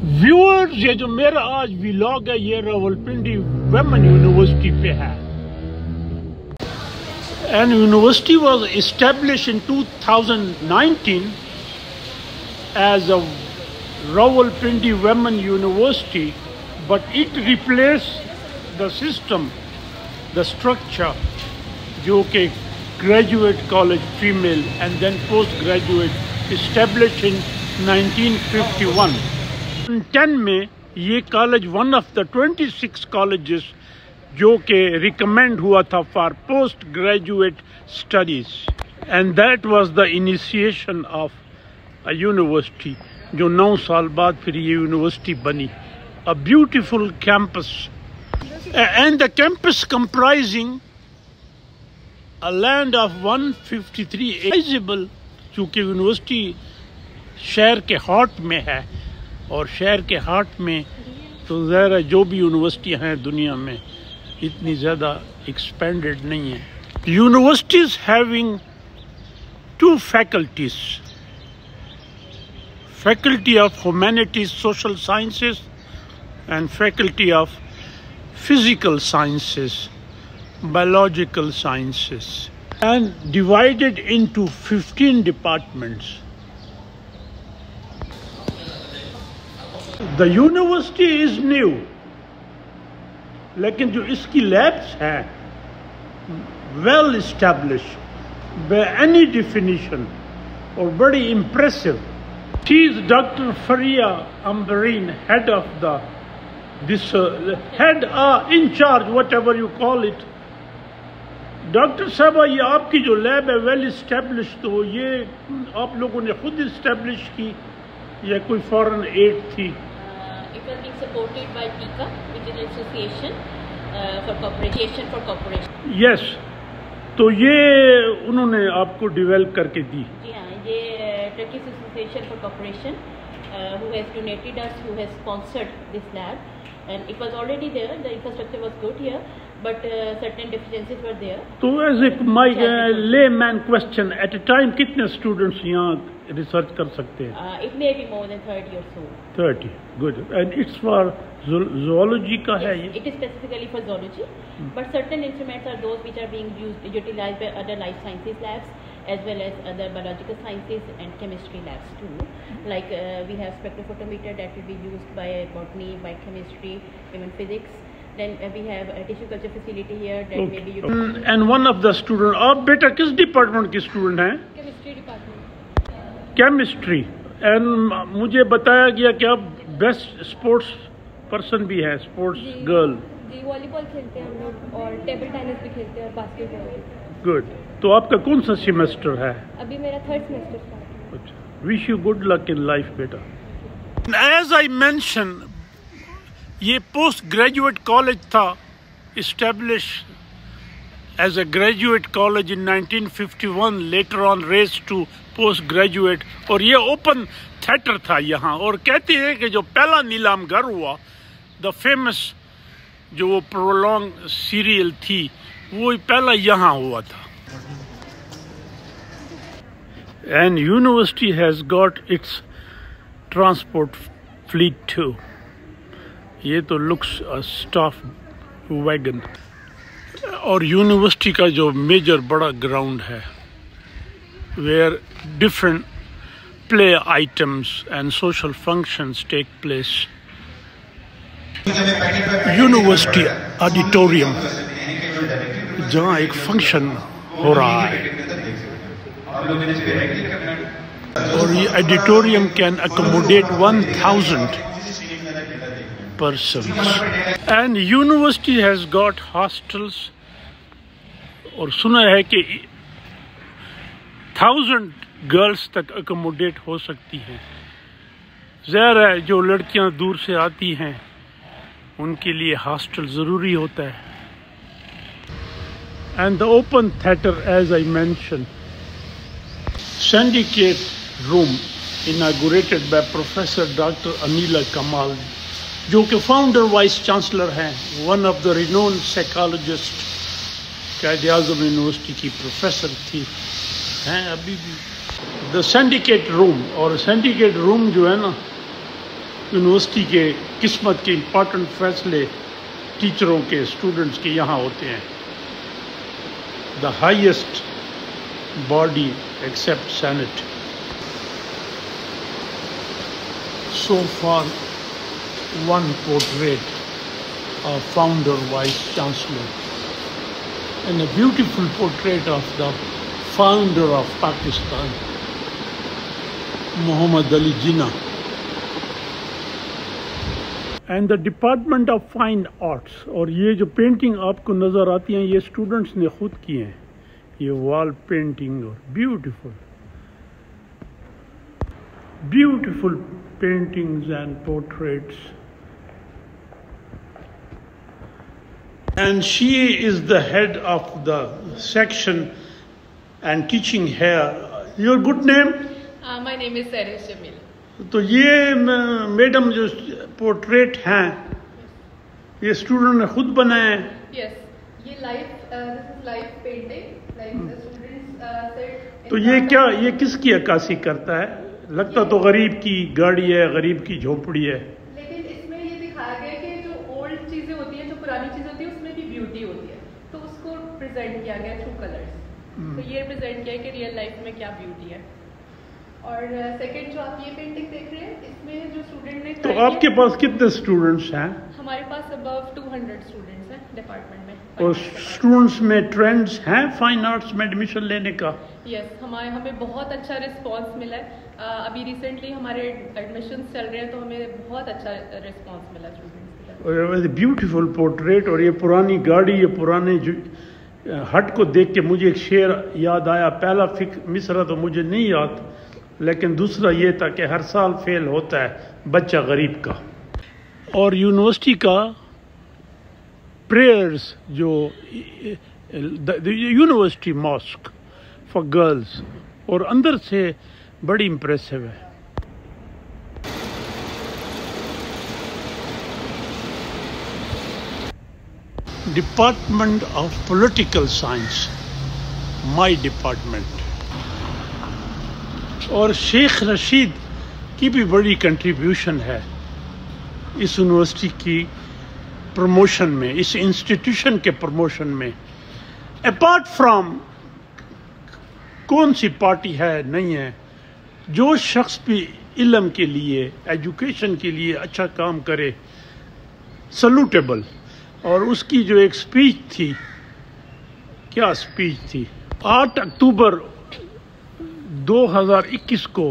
Viewers یہ جو میرا آج ویلاگ ہے یہ راولپنڈی ویمن یونیورسٹی پہ ہے. And university was established in 2019 as a Rawalpindi Women University, but it replaced the system, the structure, جو کہ graduate college female and then postgraduate established in 1951. 10 میں یہ college one of the 26 colleges جو کہ recommend ہوا تھا for post graduate studies and that was the initiation of a university جو 9 سال بعد پھر یہ یونیورسٹی بنی. A beautiful campus and the campus comprising a land of 153 ایزیبل. چونکہ یونیورسٹی شہر کے ہارٹ میں ہے اور شہر کے ہارٹ میں تو ظاہر ہے جو بھی یونیورسٹیاں ہیں دنیا میں اتنی زیادہ ایکسپینڈڈ نہیں ہے. Universities having 2 faculties, faculty of humanities social sciences and faculty of physical sciences, biological sciences, and divided into 15 departments. The university is new, لیکن جو اس کی لیبس ہیں well established by any definition اور بڑی impressive. She is doctor Fariha Ambreen head of the this head in charge whatever you call it. Doctor صاحبہ یہ آپ کی جو لیب ہے ویل اسٹیبلشڈ تو یہ آپ لوگوں نے خود اسٹیبلش کی یا کوئی فورن ایڈ تھی؟ It was being supported by TICA, which is an association for corporation. Yes. تو یہ انہوں نے آپ کو ڈیولپ کر کے دی. جی ہاں، یہ Turkish Association for Corporation who has donated us, who has sponsored this lab, and it was already there. The infrastructure was good here, but certain deficiencies were there. تو as a my layman question, at a time کتنے students یہاں research کر سکتے ہیں؟ It may be more than 30 or so. 30, good. And it's for zoology کا ہے یہ؟ It is specifically for zoology, but certain instruments are those which are being utilized by other life sciences labs as well as other biological sciences and chemistry labs too. Like we have spectrophotometer that will be used by botany, by chemistry, even physics. Then we have a tissue culture facility here that may be used. And one of the student, آپ بیٹا کس department کے student ہیں؟ Chemistry department. Chemistry. And مجھے بتایا گیا کہ آپ best sports person بھی ہیں، اسپورٹس گرل. جی والی بال کھیلتے ہیں ہم لوگ اور ٹیبل ٹینس بھی کھیلتے ہیں اور باسکٹ بال. گڈ. تو آپ کا کون سا سیمسٹر ہے؟ ابھی میرا 3rd سیمسٹر اسٹارٹ ہے. Wish you good luck in life beta. As I mention یہ پوسٹ گریجویٹ کالج تھا establish as a graduate college in 1951, later on raised to post graduate. اور یہ اوپن تھیٹر تھا یہاں. اور کہتے ہیں کہ جو پہلا نیلام گھر ہوا دا فیمس جو وہ پرولونگ سیریل تھی وہ پہلا یہاں ہوا تھا. And university has got its transport fleet too. یہ تو looks a staff wagon. اور یونیورسٹی کا جو میجر بڑا گراؤنڈ ہے where different play items and social functions take place. University auditorium جہاں ایک فنکشن ہو رہا ہے اور یہ auditorium can accommodate 1000 persons. And university has got hostels اور سنا ہے کہ 1000 گرلس تک اکوموڈیٹ ہو سکتی ہیں. ظاہر ہے جو لڑکیاں دور سے آتی ہیں ان کے لیے ہاسٹل ضروری ہوتا ہے. And the open theatre, as I mentioned, syndicate room inaugurated by Professor Dr. Anila Kamal, جو کہ فاؤنڈر وائس چانسلر ہیں, one of the رینون psychologist, Quaid Azam university کی پروفیسر تھی, ہیں ابھی بھی. دا سینڈیکیٹ روم, اور سینڈیکیٹ روم جو ہے نا یونیورسٹی کے قسمت کے امپارٹنٹ فیصلے ٹیچروں کے اسٹوڈنٹس کے یہاں ہوتے ہیں. The highest body except senate. So far, one portrait of founder, vice chancellor, and a beautiful portrait of the founder of Pakistan, Muhammad Ali Jinnah. And the Department of Fine Arts, اور یہ جو painting آپ کو نظر آتی ہیں یہ students نے خود کی ہیں. یہ وال پینٹنگ اور beautiful paintings and portraits. And she is the head of the section and teaching here. Your good name? My name is Saris Jamil. تو یہ میڈم جو پورٹریٹ ہیں یہ اسٹوڈنٹ نے خود بنائے ہیں. Yes, یہ live painting, like the students said. تو یہ کس کی عکاسی کرتا ہے؟ لگتا تو غریب کی گاڑی ہے، غریب کی جھونپڑی ہے. لیکن اس میں یہ دکھایا گیا کہ جو اولڈ چیزیں ہوتی ہیں، جو پرانی چیزیں ہوتی ہیں، اس میں بھی بیوٹی ہوتی ہے، تو اس کو پریزنٹ کیا گیا تھرو کلرس. تو یہ پریزنٹ کیا ہے کہ ریئل لائف میں کیا بیوٹی ہے. اور سیکنڈ جو آپ یہ پینٹنگ دیکھ رہے ہیں اس میں جو اسٹوڈنٹ نے، تو آپ کے پاس کتنے اسٹوڈنٹس ہیں؟ ہمارے پاس ابو 200 اسٹوڈنٹس ہیں ڈپارٹمنٹ میں. اور اسٹوڈنٹس میں ٹرینڈس ہیں فائن آرٹس میں ایڈمیشن لینے کا؟ یس، ہمیں بہت اچھا رسپانس ملا ہے. ابھی ریسنٹلی ہمارے ایڈمیشنس چل رہے ہیں تو ہمیں بہت اچھا رسپانس ملا اسٹوڈنٹس کی طرف. Beautiful portrait. اور یہ پرانی گاڑی، یہ پرانے ہٹ کو دیکھ کے مجھے ایک شعر یاد آیا. پہلا مصرع تو مجھے نہیں یاد، لیکن دوسرا یہ تھا کہ ہر سال فیل ہوتا ہے بچہ غریب کا. اور یونیورسٹی کا پریئرز جو یونیورسٹی ماسک فار گرلز، اور اندر سے بڑی امپریسو ہے. Department of political science, my department. اور شیخ رشید کی بھی بڑی کنٹریبیوشن ہے اس یونیورسٹی کی پروموشن میں، اس انسٹیٹیوشن کے پروموشن میں. اپارٹ فرام کون سی پارٹی ہے نہیں ہے، جو شخص بھی علم کے لیے، ایجوکیشن کے لیے اچھا کام کرے، سلوٹیبل. اور اس کی جو ایک سپیچ تھی، کیا سپیچ تھی؟ 8 اکتوبر 2021 کو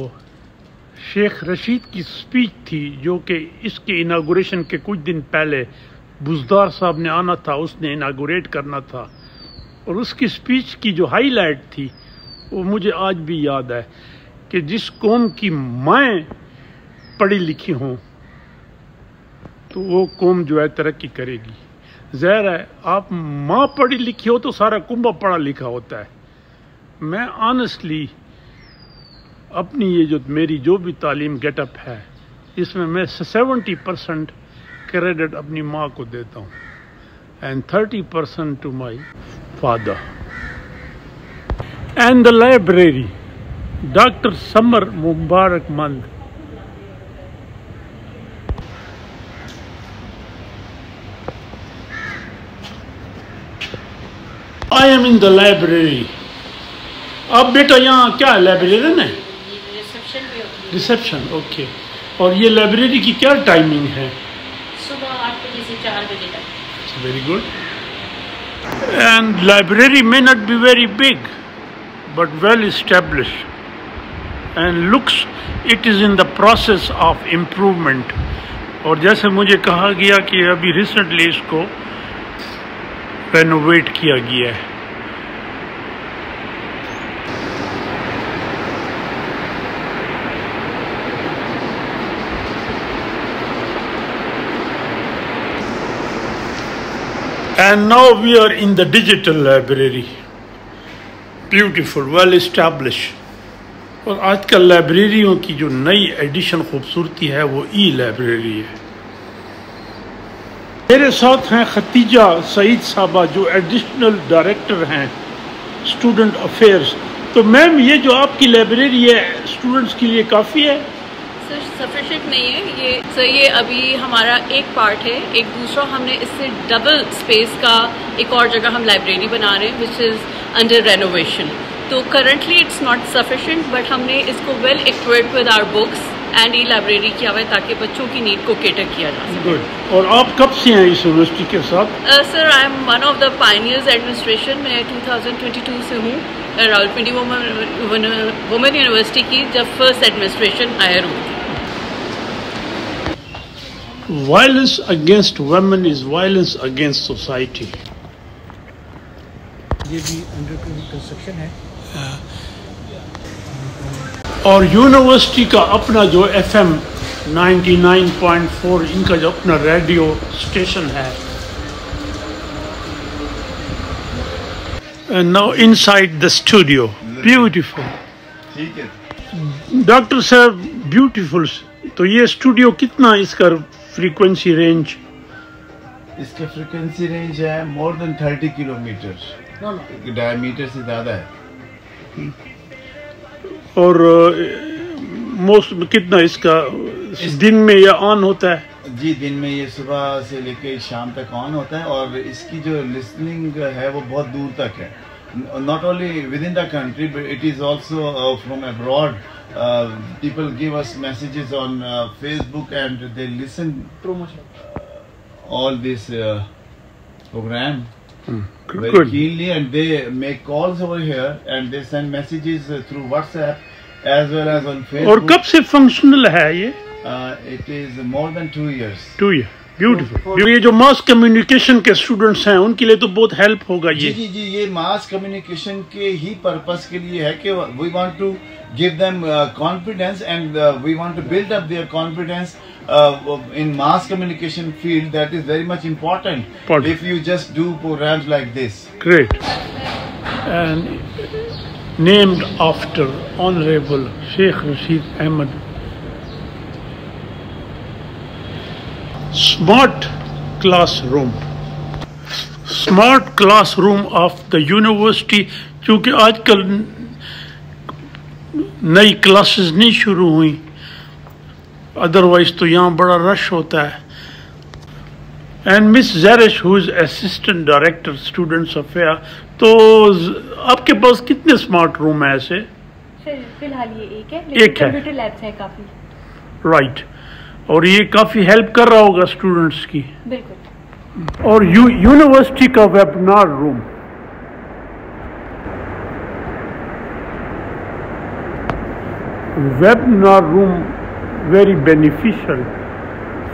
شیخ رشید کی سپیچ تھی، جو کہ اس کے اناگوریشن کے کچھ دن پہلے بزدار صاحب نے آنا تھا، اس نے اناگوریٹ کرنا تھا. اور اس کی سپیچ کی جو ہائی لائٹ تھی وہ مجھے آج بھی یاد ہے کہ جس قوم کی مائیں پڑھی لکھی ہوں تو وہ قوم جو ہے ترقی کرے گی. ظاہر ہے آپ ماں پڑھی لکھی ہو تو سارا کنبہ پڑھا لکھا ہوتا ہے. میں آنیسٹلی اپنی یہ جو میری جو بھی تعلیم گیٹ اپ ہے، اس میں 70% کریڈٹ اپنی ماں کو دیتا ہوں and 30% to my father. And the library, doctor Samar Mubarak Mand. I am in the library. اب بیٹا یہاں کیا ہے، لائبریرین ہے؟ ریسپشن بھی ہوتی ہے. Reception, okay. اور یہ لائبریری کی کیا ٹائمنگ ہے؟ صبح 8 بجے سے 4 بجے تک. Very good. And library may not be very big but well established and looks it is in the process of improvement. اور جیسے مجھے کہا گیا کہ ابھی ریسنٹلی اس کو رینوویٹ کیا گیا ہے. And now we are in the digital library. Beautiful, well established. اور آج کل لائبریریوں کی جو نئی ایڈیشن خوبصورتی ہے وہ ای لائبریری ہے. میرے ساتھ ہیں ختیجہ سعید صاحبہ جو ایڈیشنل ڈائریکٹر ہیں اسٹوڈنٹ افیئرس. تو میم یہ جو آپ کی لائبریری ہے اسٹوڈنٹس کے لیے کافی ہے؟ سفیشینٹ نہیں ہے یہ سر. یہ ابھی ہمارا ایک پارٹ ہے. ایک دوسرا ہم نے اس سے ڈبل اسپیس کا ایک اور جگہ ہم لائبریری بنا رہے ہیں وچ از انڈر رینوویشن. تو currently it's not sufficient but ہم نے اس کو well equipped with our books and e library کیا ہوا ہے تاکہ بچوں کی نیڈ کو کیٹر کیا جا سکے. گڈ. اور آپ کب سے ہیں اس یونیورسٹی کے ساتھ؟ Sir I am one of the pioneers administration. میں 2022 سے ہوں راولپنڈی وومن یونیورسٹی کی جب فرسٹ ایڈمنسٹریشن ہائر ہوئی تھی. Violence against women is violence against society. یہ بھی انڈر کنسٹرکشن ہے. اور یونیورسٹی کا اپنا جو FM 99.4 ان کا جو اپنا ریڈیو اسٹیشن ہے. And now inside the studio, beautiful. ٹھیک ہے. ڈاکٹر صاحب بیوٹیفل. تو یہ اسٹوڈیو کتنا اس کا فریکوینسی رینج؟ اس کا فریکوینسی رینج ہے مور دین 30 کلو میٹر. ڈائی میٹر سے زیادہ ہے. اور موسٹ کتنا اس کا دن میں یہ آن ہوتا ہے؟ جی دن میں یہ صبح سے لے کے شام تک آن ہوتا ہے. اور اس کی جو لسننگ ہے وہ بہت دور تک ہے. not only within the country but it is also from abroad. People give us messages on Facebook and they listen all this program very keenly and they make calls over here and they send messages through WhatsApp as well as on Facebook. اور کب سے functional ہے یہ؟ It is more than 2 years. 2 years. Beautiful. یہ جو mass communication کے students ہیں ان کے لیے تو بہت ہیلپ ہوگا. جی جی جی یہ ماس کمیونیکیشن کے ہی پرپز کے لیے ہے کہ we want to give them confidence and we want to build up their confidence in mass communication field. That is very much important if you just do programs like this. Great. And named after Honorable Sheikh Rashid Ahmed. Smart classroom. Smart classroom of the university. چونکہ آج کل نئی classes نہیں شروع ہوئیں otherwise تو یہاں بڑا رش ہوتا ہے. And miss Zarish who is assistant director students affairs. تو آپ کے پاس کتنے اسمارٹ روم ہیں ایسے؟ فی الحال یہ ایک ہے. ایک ہے. کمپیوٹر لیبس ہیں کافی. رائٹ. اور یہ کافی ہیلپ کر رہا ہوگا اسٹوڈنٹس کی. بالکل. اور یونیورسٹی کا webinar room. Webinar room very beneficial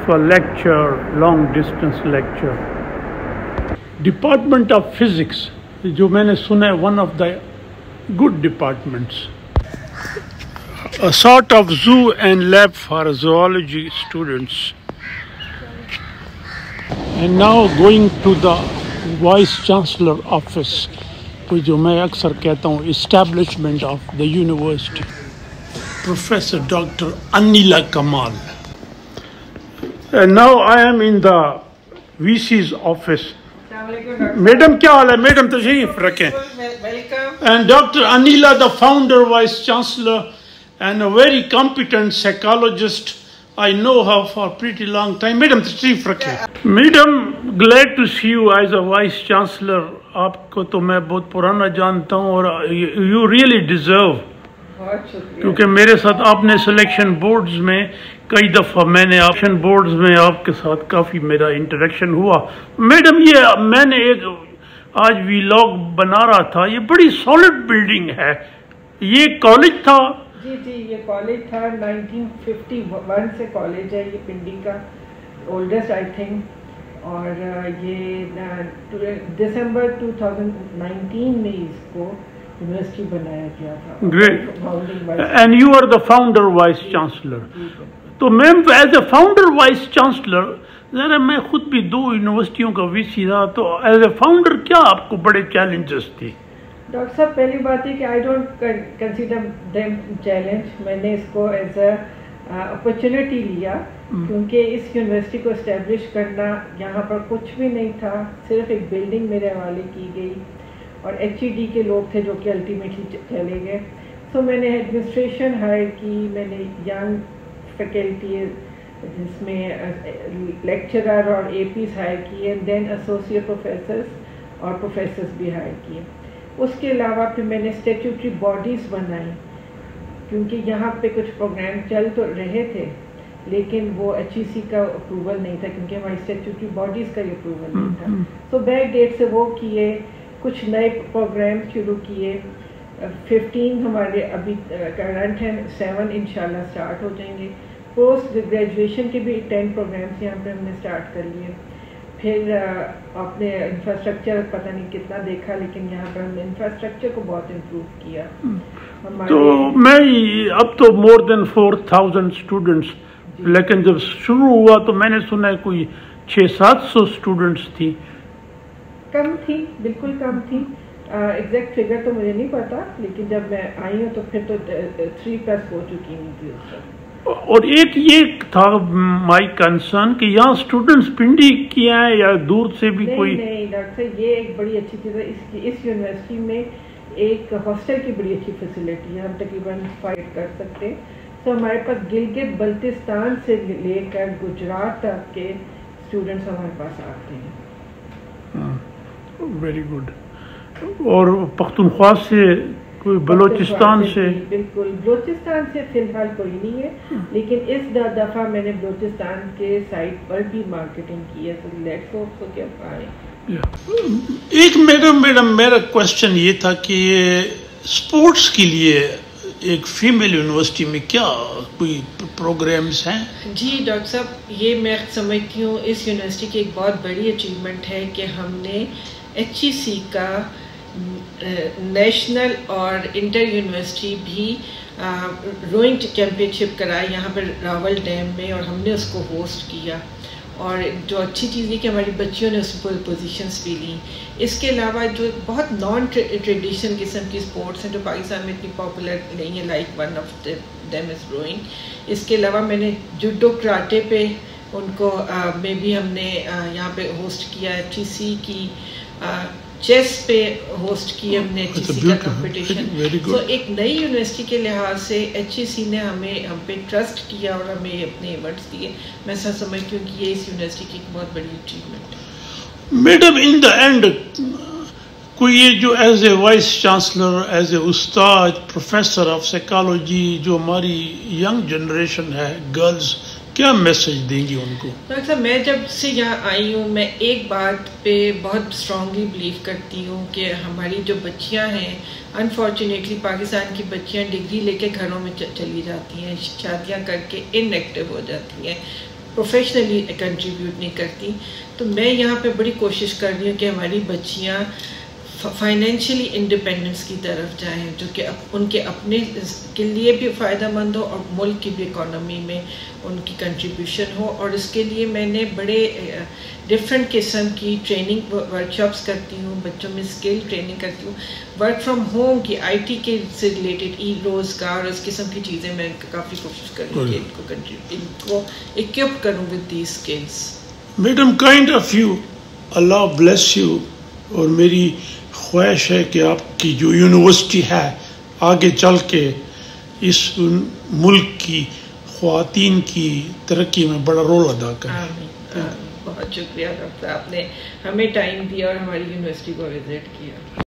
for lecture, long distance lecture. Department of Physics, جو میں نے سنا ہے one of the good departments. A sort of zoo and lab for zoology students. And now going to the Vice Chancellor office, جو میں اکثر کہتا ہوں establishment of the university. Professor Dr. Anila Kamal. And now I am in the VC's office. Madam, kya haal hai? Madam, tashrif rakhein. Welcome. And Dr. Anila, the founder, Vice Chancellor, and a very competent psychologist. I know her for a pretty long time. Madam, tashrif rakhein. Madam, glad to see you as a Vice Chancellor. آپ کو تو میں بہت پرانا جانتا ہوں اور you really deserve. کیونکہ میرے ساتھ آپ نے سلیکشن بورڈز میں کئی دفعہ میں نے آپشن بورڈز میں آپ کے ساتھ کافی میرا انٹریکشن ہوا. میڈم یہ میں نے ایک آج ویلاگ بنا رہا تھا. یہ بڑی سالڈ بلڈنگ ہے. یہ کالج تھا؟ جی جی یہ کالج تھا. 1951 سے کالج ہے. یہ پنڈی کا اولڈسٹ آئی تھنک. اور یہ دسمبر 2019 میں اس کو یونیورسٹی بنایا گیا تھا. Great. And you are the founder vice chancellor. تو ma'am as a founder vice chancellor ذرا میں خود بھی 2 یونیورسٹیوں کا وی سی رہا. تو ایز اے فاؤنڈر کیا آپ کو بڑے چیلنجز تھے؟ ڈاکٹر صاحب پہلی بات ہے کہ I don't consider them challenge. میں نے اس کو ایز اے اپرچونیٹی لیا کیونکہ اس یونیورسٹی کو اسٹیبلش کرنا یہاں پر کچھ بھی نہیں تھا. صرف ایک بلڈنگ میرے حوالے کی گئی اور HED کے لوگ تھے جو کہ الٹیمیٹلی چلے گئے. سو میں نے ایڈمنسٹریشن ہائر کی. میں نے ینگ فیکلٹی ہے جس میں لیکچرر اور اے پیز ہائر کیے، دین ایسوسیٹ پروفیسرس اور پروفیسرس بھی ہائر کیے. اس کے علاوہ پھر میں نے اسٹیچوٹری باڈیز بنائی، کیونکہ یہاں پہ کچھ پروگرام چل تو رہے تھے لیکن وہ HEC کا اپروول نہیں تھا، کیونکہ ہماری اسٹیچوٹری باڈیز کا ہی اپروول نہیں تھا. سو بیک ڈیٹ سے وہ کیے، کچھ نئے پروگرام شروع کیے. 15 ہمارے ابھی کرنٹ ہیں، 7 انشاءاللہ اسٹارٹ ہو جائیں گے. پوسٹ گریجویشن کے بھی 10 پروگرامس یہاں پہ ہم نے اسٹارٹ کر لیے. پھر اپنے انفراسٹرکچر پتہ نہیں کتنا دیکھا، لیکن یہاں پر ہم نے انفراسٹرکچر کو بہت امپروو کیا. تو میں اب تو مور دین 4000 اسٹوڈنٹس، لیکن جب شروع ہوا تو میں نے سنا ہے کوئی 600-700 اسٹوڈنٹس تھی. کم تھی، بالکل کم تھی. ایگزیکٹ فگر تو مجھے نہیں پتا، لیکن جب میں آئی ہوں تو پھر تو 3+ ہو چکی نہیں تھی اس وقت. اور ایک یہ تھا مائی کنسرن کہ یہاں اسٹوڈنٹس پنڈی کی ہیں یا دور سے بھی کوئی؟ نہیں ڈاکٹر صاحب، یہ ایک بڑی اچھی چیز ہے. اس یونیورسٹی میں ایک ہاسٹل کی بڑی اچھی فیسلٹی ہے، ہم تقریباً فائٹ کر سکتے. تو ہمارے پاس گلگت بلتستان سے لے کر گجرات تک کے اسٹوڈنٹس ہمارے پاس آتے ہیں. Very good. اور پختونخوا سے کوئی بلوچستان سے؟ بالکل، بلوچستان سے فی الحال کوئی نہیں ہے، لیکن اس دفعہ میں نے بلوچستان کے سائٹ پر بھی مارکیٹنگ کی ہے. تو لیٹس ہوپ کہ آئیں. ایک میڈم میرا کوشچن یہ تھا کہ اسپورٹس کے لیے ایک فیمیل یونیورسٹی میں کیا کوئی پروگرامز ہیں؟ جی ڈاکٹر صاحب، یہ میں سمجھتی ہوں اس یونیورسٹی کی ایک بہت بڑی اچیومنٹ ہے کہ ہم نے HEC کا نیشنل اور انٹر یونیورسٹی بھی روئنگ چیمپئن شپ کرایا یہاں پر راول ڈیم میں، اور ہم نے اس کو ہوسٹ کیا. اور جو اچھی چیز ہے کہ ہماری بچیوں نے اس پر پوزیشنس بھی لیں. اس کے علاوہ جو بہت نان ٹریڈیشنل قسم کی اسپورٹس ہیں جو پاکستان میں اتنی پاپولر نہیں ہے، like one of them is rowing. اس کے علاوہ میں نے جوڈو کراٹے پہ ان کو میں بھی ہم نے یہاں پہ ہوسٹ کیا. HEC کی چیس پہ ہوسٹ کی ہم نے HEC کا کمپٹیشن. تو ایک نئی یونیورسٹی کے لحاظ سے HEC نے ہم پہ ٹرسٹ کیا اور ہمیں اپنے ایوارڈس دیے. میں ایسا سمجھتی ہوں کہ یہ اس یونیورسٹی کی ایک بہت بڑی اچیومنٹ ہے. میڈم ان دا اینڈ کوئی یہ جو as a vice chancellor, as a استاد، پروفیسر آف سائیکالوجی، جو ہماری ینگ جنریشن ہے، گرلز، کیا میسج دیں گی ان کو؟ ڈاکٹر صاحب، میں جب سے یہاں آئی ہوں میں ایک بات پہ بہت اسٹرانگلی بلیو کرتی ہوں کہ ہماری جو بچیاں ہیں، انفارچونیٹلی پاکستان کی بچیاں ڈگری لے کے گھروں میں چلی جاتی ہیں، شادیاں کر کے ان ایکٹیو ہو جاتی ہیں، پروفیشنلی کنٹریبیوٹ نہیں کرتی. تو میں یہاں پہ بڑی کوشش کر رہی ہوں کہ ہماری بچیاں فائنینشلی انڈیپینڈنس کی طرف جائیں، جو کہ ان کے اپنے کے لیے بھی فائدہ مند ہو اور ملک کی بھی اکانومی میں ان کی کنٹریبیوشن ہو. اور اس کے لیے میں نے بڑے ڈفرینٹ قسم کی ٹریننگ ورکشاپس کرتی ہوں، بچوں میں اسکل ٹریننگ کرتی ہوں، ورک فرام ہوم کی IT کے سے ریلیٹڈ روزگار اور اس قسم کی چیزیں میں کافی کوشش کر رہی ہوں کہ ان کو اکوپ کروں with these skills. Madam, kind of you, Allah bless you. اور میری خواہش ہے کہ آپ کی جو یونیورسٹی ہے آگے چل کے اس ملک کی خواتین کی ترقی میں بڑا رول ادا کرے. بہت شکریہ ڈاکٹر صاحب، آپ نے ہمیں ٹائم دیا اور ہماری یونیورسٹی کو وزٹ کیا.